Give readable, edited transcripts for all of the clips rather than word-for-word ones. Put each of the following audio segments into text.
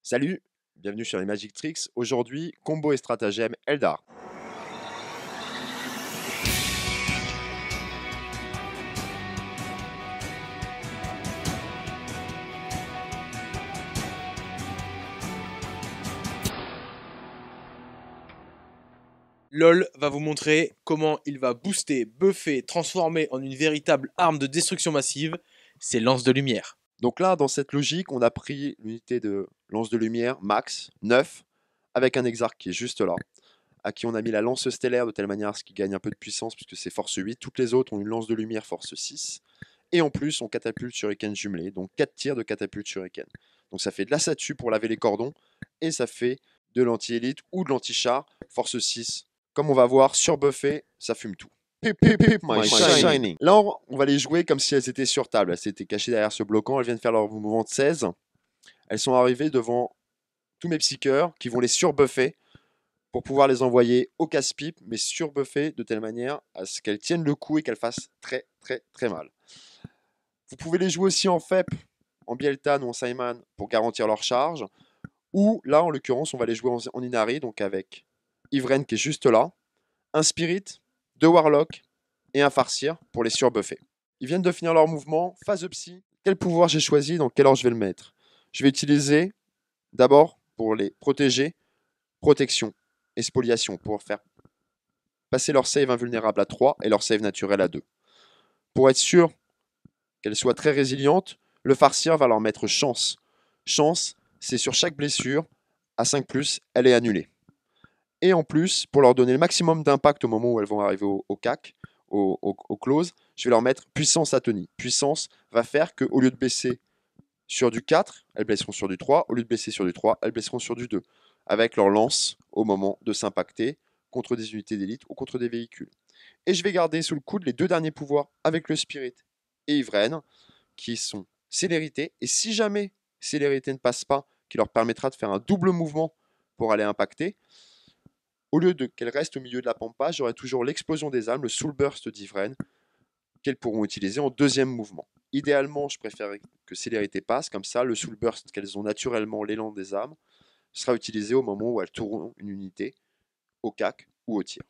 Salut, bienvenue sur les Magic Tricks. Aujourd'hui, combo et stratagème Eldar. LoL va vous montrer comment il va booster, buffer, transformer en une véritable arme de destruction massive ses lances de lumière. Donc là, dans cette logique, on a pris l'unité de lance de lumière max 9 avec un exarque qui est juste là, à qui on a mis la lance stellaire de telle manière à ce qu'il gagne un peu de puissance puisque c'est force 8. Toutes les autres ont une lance de lumière force 6. Et en plus, on catapulte shuriken jumelé, donc 4 tirs de catapulte shuriken. Donc ça fait de la statue pour laver les cordons et ça fait de l'anti-élite ou de l'anti-char force 6. Comme on va voir, surbuffé, ça fume tout. Pip, pip, pip, my shining. Là, on va les jouer comme si elles étaient sur table. Elles s'étaient cachées derrière ce bloquant. Elles viennent faire leur mouvement de 16. Elles sont arrivées devant tous mes psycheurs qui vont les surbuffer pour pouvoir les envoyer au casse-pipe, mais surbuffer de telle manière à ce qu'elles tiennent le coup et qu'elles fassent très, très, très mal. Vous pouvez les jouer aussi en FEP, en Bieltan ou en Simon pour garantir leur charge. Ou là, en l'occurrence, on va les jouer en Inari, donc avec Ivren qui est juste là, un Spirit, deux Warlock et un Farseer pour les surbuffer. Ils viennent de finir leur mouvement, phase de psy. Quel pouvoir j'ai choisi, dans quel ordre je vais le mettre? Je vais utiliser d'abord pour les protéger, protection et spoliation pour faire passer leur save invulnérable à 3 et leur save naturel à 2. Pour être sûr qu'elles soient très résilientes, le Farseer va leur mettre chance. Chance, c'est sur chaque blessure, à 5+, elle est annulée. Et en plus, pour leur donner le maximum d'impact au moment où elles vont arriver au CAC, au close, je vais leur mettre puissance atonie. Puissance va faire qu'au lieu de baisser sur du 4, elles baisseront sur du 3. Au lieu de baisser sur du 3, elles baisseront sur du 2. Avec leur lance au moment de s'impacter contre des unités d'élite ou contre des véhicules. Et je vais garder sous le coude les deux derniers pouvoirs avec le Spirit et Ivren, qui sont célérité. Et si jamais célérité ne passe pas, qui leur permettra de faire un double mouvement pour aller impacter, au lieu de qu'elles restent au milieu de la pampa, j'aurai toujours l'explosion des âmes, le soul burst d'Ivren, qu'elles pourront utiliser en deuxième mouvement. Idéalement, je préfère que célérité passe, comme ça, le soul burst qu'elles ont naturellement, l'élan des âmes, sera utilisé au moment où elles tourneront une unité au cac ou au tir.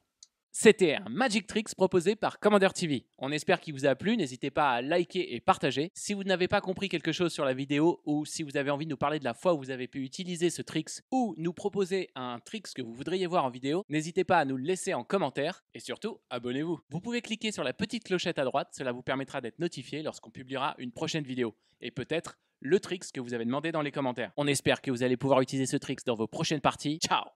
C'était un Magic Tricks proposé par Commander TV. On espère qu'il vous a plu. N'hésitez pas à liker et partager. Si vous n'avez pas compris quelque chose sur la vidéo ou si vous avez envie de nous parler de la fois où vous avez pu utiliser ce tricks ou nous proposer un tricks que vous voudriez voir en vidéo, n'hésitez pas à nous le laisser en commentaire et surtout, abonnez-vous. Vous pouvez cliquer sur la petite clochette à droite. Cela vous permettra d'être notifié lorsqu'on publiera une prochaine vidéo et peut-être le tricks que vous avez demandé dans les commentaires. On espère que vous allez pouvoir utiliser ce tricks dans vos prochaines parties. Ciao!